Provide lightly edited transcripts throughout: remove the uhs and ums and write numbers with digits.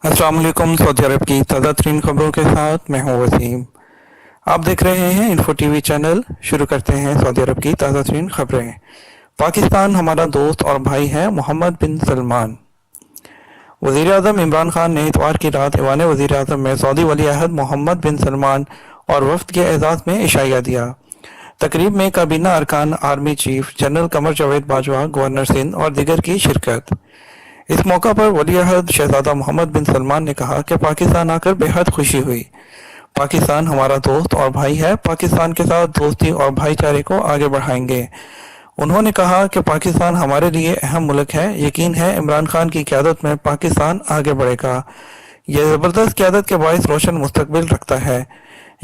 अस्सलाम वालेकुम। सऊदी अरब की ताज़ा तरीन खबरों के साथ मैं हूं वसीम। आप देख रहे हैं इन्फो टीवी चैनल। शुरू करते हैं सऊदी अरब की ताज़ा तरीन खबरें। पाकिस्तान हमारा दोस्त और भाई है, मोहम्मद बिन सलमान। वज़ीर आज़म इमरान खान ने इतवार की रात ऐवान वज़ीर आज़म में सऊदी वली अहद मोहम्मद बिन सलमान और वफ्द के एजाज़ में इशाया दिया। तकरीब में काबीना अरकान, army chief general Qamar Javed Bajwa, governor Sindh और दीगर की शिरकत। इस मौका पर वली अहद शहजादा मोहम्मद बिन सलमान ने कहा कि पाकिस्तान आकर बेहद खुशी हुई। पाकिस्तान हमारा दोस्त और भाई है। पाकिस्तान के साथ दोस्ती और भाईचारे को आगे बढ़ाएंगे। उन्होंने कहा कि पाकिस्तान हमारे लिए अहम मुल्क है। यकीन है इमरान खान की क़यादत में पाकिस्तान आगे बढ़ेगा। यह ज़बरदस्त क़यादत के बायस रोशन मुस्तकबिल रखता है।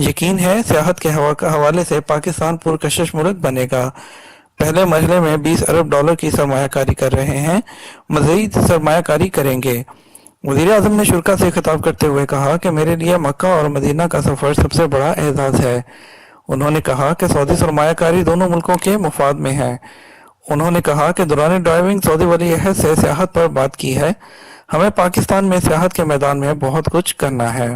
यकीन है सियाहत के हवाले से पाकिस्तान पुरकशिश मुल्क बनेगा। पहले मरहले में 20 अरब डॉलर की सरमायाकारी कर रहे हैं, मज़ीद सरमायाकारी करेंगे। वज़ीर आज़म ने शुरा से खिताब करते हुए कहा कि मेरे लिए मक्का और मदीना का सफ़र सबसे बड़ा एजाज़ है। उन्होंने कहा कि सऊदी सरमायाकारी दोनों मुल्कों के मुफाद में है। उन्होंने कहा कि दौरान ड्राइविंग सऊदी वली अहद से सियाहत पर बात की है। हमें पाकिस्तान में सियाहत के मैदान में बहुत कुछ करना है।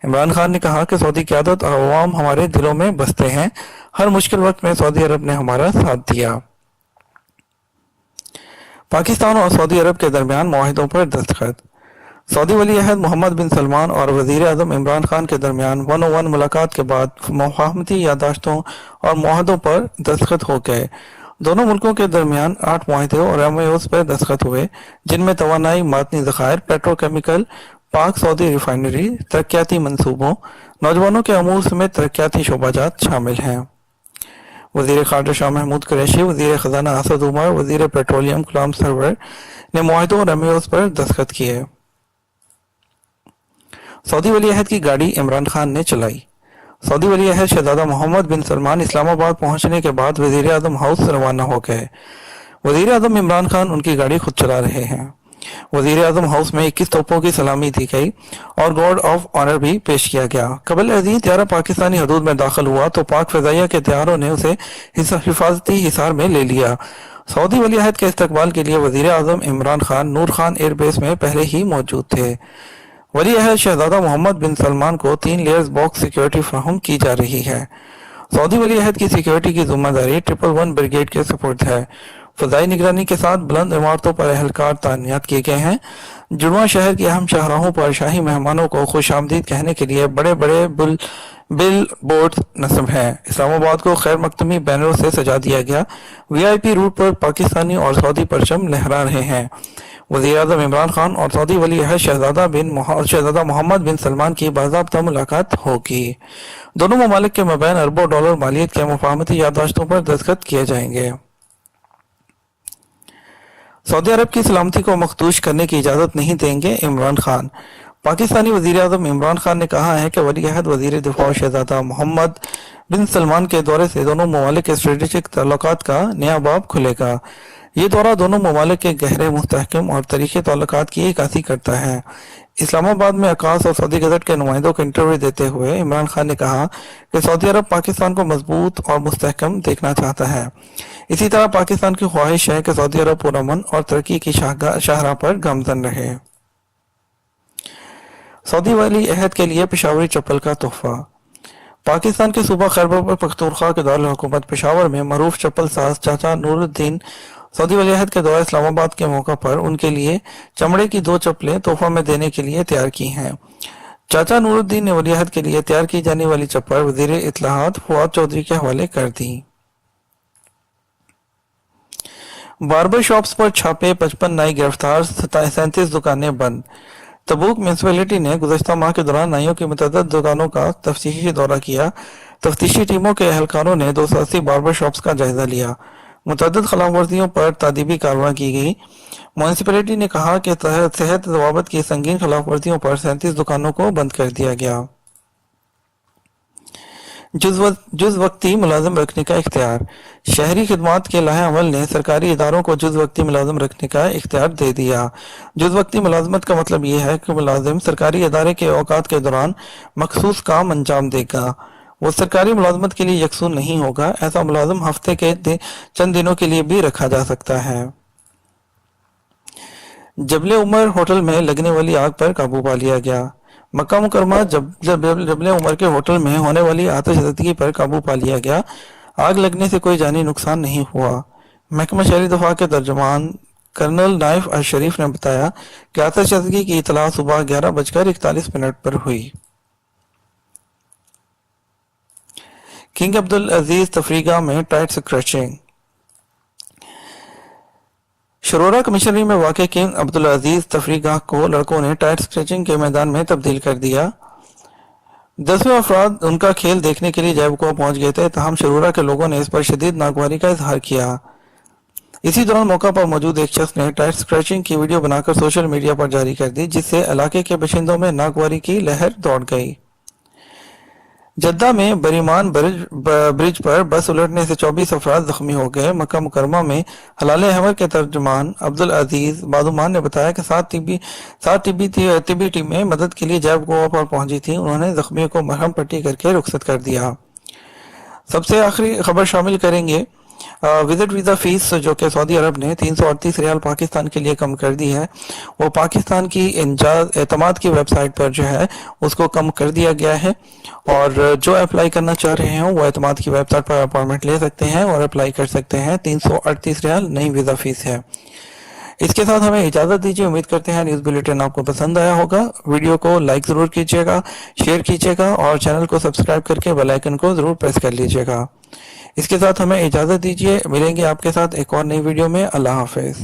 इमरान खान ने कहा कि सऊदी क़यादत और अवाम हमारे दिलों में बसते हैं। हर मुश्किल वक्त में सऊदी अरब ने हमारा साथ दिया। पाकिस्तान और सऊदी अरब के दरमियान मुआहिदों पर दस्तखत। सऊदी वली अहद मोहम्मद बिन सलमान और वज़ीर आज़म इमरान खान के दरमियान 101 मुलाकात के बाद मुफाहमती यादाश्तों और मुआहदों पर दस्तखत हो गए। दोनों मुल्कों के दरमियान 8 मुआहदे और एमओयूज़ पर दस्तखत हुए, जिनमें तवानाई, मादनी ज़खायर, पेट्रोकेमिकल, पाक सऊदी रिफाइनरी, तरक्याती मंसूबों, नौजवानों के अमूर समेत तरक्याती शोबाजात शामिल हैं। वज़ीर ख़ारजा शाह महमूद कुरैशी, वज़ीर ख़जाना असद उमर, वज़ीर पेट्रोलियम गुलाम सरवर ने मुआहदों और एमओयूज़ पर दस्तखत किए। सऊदी वली अहद की गाड़ी इमरान खान ने चलाई। सऊदी वली अहद शहजादा मोहम्मद बिन सलमान इस्लामाबाद पहुंचने के बाद वज़ीर आज़म हाउस रवाना हो गए। वज़ीर आज़म इमरान खान उनकी गाड़ी खुद चला रहे हैं। वज़ीर आज़म हाउस में 21 तोपों की सलामी दी गई और गार्ड ऑफ ऑनर भी पेश किया गया। कबल अजीज त्यारा पाकिस्तानी हदूद में दाखिल हुआ तो पाक फ़िज़ाइया के त्यारों ने उसे हिफाजती हिसार में ले लिया। सऊदी वली अहद के इस्तकबाल के लिए वज़ीर आज़म इमरान खान नूर खान एयरबेस में पहले ही मौजूद थे। वली अहद शहजादा मोहम्मद बिन सलमान को 3 लेयर्स बॉक्स सिक्योरिटी फराहम की जा रही है। सऊदी वली अहद की सिक्योरिटी की जिम्मेदारी 111 ब्रिगेड के सुपुर्द है। फ़ज़ाई निगरानी के साथ बुलंद इमारतों पर एहलकार तैनात किए गए हैं। जुड़वा शहर के अहम शाहराहों पर शाही मेहमानों को खुश आमदीद कहने के लिए बड़े बड़े बिल बोर्ड नस्ब हैं। इस्लामाबाद को खैर मकतमी बैनरों से सजा दिया गया। वीआईपी रूट पर पाकिस्तानी और सऊदी परचम लहरा रहे हैं। वज़ीर आज़म इमरान खान और सऊदी वली अहद शहजादा मोहम्मद बिन सलमान की बाज़ाब्ता मुलाकात होगी। दोनों ममालिक के मबैन अरबों डॉलर मालियत के मुफाहमती याददाश्तों पर दस्तखत किए जाएंगे। सऊदी अरब की सलामती को मखदूश करने की इजाज़त नहीं देंगे इमरान खान। पाकिस्तानी वज़ीर आज़म इमरान खान ने कहा है कि वली अहद वज़ीर दिफा शहजादा मोहम्मद बिन सलमान के दौरे से दोनों ममालिक के स्ट्रेटेजिक ताल्लुकात का नया बाब खुलेगा। ये दौरा दोनों ममालिक के गहरे, मुस्तहकम और तरीके ताल्लुकात की इक्कासी करता है। इस्लामाबाद में अकास और सऊदी गज़ट के नुमाइंदों को इंटरव्यू देते हुए इमरान खान ने कहा कि सऊदी अरब पाकिस्तान को मजबूत और मुस्तहकम देखना चाहता है। इसी तरह पाकिस्तान की ख्वाहिश है कि सऊदी अरब पुरअमन और तरक्की की शाहराह पर गामजन रहे। सऊदी वली अहद के लिए पेशावरी चप्पल का तोहफा। पाकिस्तान के सूबा खैबर पख्तूनख्वा के दारुल हुकूमत पेशावर में मरूफ चप्पल साज चाचा नूरुद्दीन सऊदी वली अहद के दौरा इस्लामाबाद के मौका पर उनके लिए चमड़े की 2 चप्पलें तोहफा में देने के लिए तैयार की हैं। चाचा नूरुद्दीन ने वली अहद के लिए तैयार की जाने वाली चप्पल वज़ीर इत्तलाआत फुआद चौधरी के हवाले कर दी। बार्बर शॉप्स पर छापे, 55 नाई गिरफ्तार, 37 दुकानें बंद। तबूक म्यूनसिपैलिटी ने गुज़श्ता माह के दौरान नाइयों की मुतअद्दिद दुकानों का तफ्तीशी दौरा किया। तफ्तीशी टीमों के एहलकारों ने 280 बार्बर शॉप्स का जायजा लिया। मुतअद्दिद खिलाफ वर्जियों पर तादीबी कार्रवाई की गई। म्यूनसिपैलिटी ने कहा कि सेहत ज़वाबित की संगीन खिलाफ वर्जियों पर 37 दुकानों को बंद कर दिया गया। जुज़ वक्ती मुलाजिम रखने का इख्तियार। शहरी खिदमात के लाहे अमल ने सरकारी इदारों को जुज़ वक्ती मुलाजिम रखने का इख्तियार दे दिया। जुज़ वक्ती मुलाजमत का मतलब यह है कि मुलाजिम सरकारी इदारे के औकात के दौरान मखसूस काम अंजाम देगा। वो सरकारी मुलाजमत के लिए यकसून नहीं होगा। ऐसा मुलाजिम हफ्ते के चंद दिनों के लिए भी रखा जा सकता है। जबले उमर होटल में लगने वाली आग पर काबू पा लिया गया। मक्का मुकरमा जबले उमर के होटल में होने वाली आतिशबाजी पर काबू पा लिया गया। आग लगने से कोई जानी नुकसान नहीं हुआ। महकमा शहरी दफा के तर्जुमान कर्नल नाइफ अशरीफ ने बताया कि आतिशबाजी की इतला सुबह 11:41 पर हुई। किंग अब्दुल अजीज तफरीगा में टाइट स्क्रैचिंग। शरोरा कमिश्नरी में वाक़ किंग अब्दुल अजीज तफरीगाह को लड़कों ने टाइट स्क्रैचिंग के मैदान में तब्दील कर दिया। 10वें अफराद उनका खेल देखने के लिए जैबको पहुंच गए थे, तहम शरोरा के लोगों ने इस पर शदीद नागवारी का इजहार किया। इसी दौरान मौका पर मौजूद एक शख्स ने टाइट स्क्रैचिंग की वीडियो बनाकर सोशल मीडिया पर जारी कर दी, जिससे इलाके के बाशिंदों में नागवारी की लहर दौड़ गई। जद्दा में बरीमान ब्रिज पर बस उलटने से 24 अफराद जख्मी हो गए। मक्का मुकरमा में हलाल अहमद के तर्जुमान अब्दुल अजीज बादुमान ने बताया कि सात तिब्बी टीमें मदद के लिए जैबकोवा पर पहुंची थी। उन्होंने जख्मियों को मरहम पट्टी करके रुखसत कर दिया। सबसे आखिरी खबर शामिल करेंगे विजिट वीज़ा फीस जो कि सऊदी अरब ने 338 रियाल पाकिस्तान के लिए कम कर दी है। वो पाकिस्तान की एतमाद की वेबसाइट पर जो है उसको कम कर दिया गया है, और जो अप्लाई करना चाह रहे हैं वो एतमाद की वेबसाइट पर अपॉइंटमेंट ले सकते हैं और अप्लाई कर सकते हैं। 338 रियाल नई वीज़ा फीस है। इसके साथ हमें इजाज़त दीजिए। उम्मीद करते हैं न्यूज़ बुलेटिन आपको पसंद आया होगा। वीडियो को लाइक ज़रूर कीजिएगा, शेयर कीजिएगा और चैनल को सब्सक्राइब करके बेल आइकन को ज़रूर प्रेस कर लीजिएगा। इसके साथ हमें इजाज़त दीजिए। मिलेंगे आपके साथ एक और नई वीडियो में। अल्लाह हाफिज़।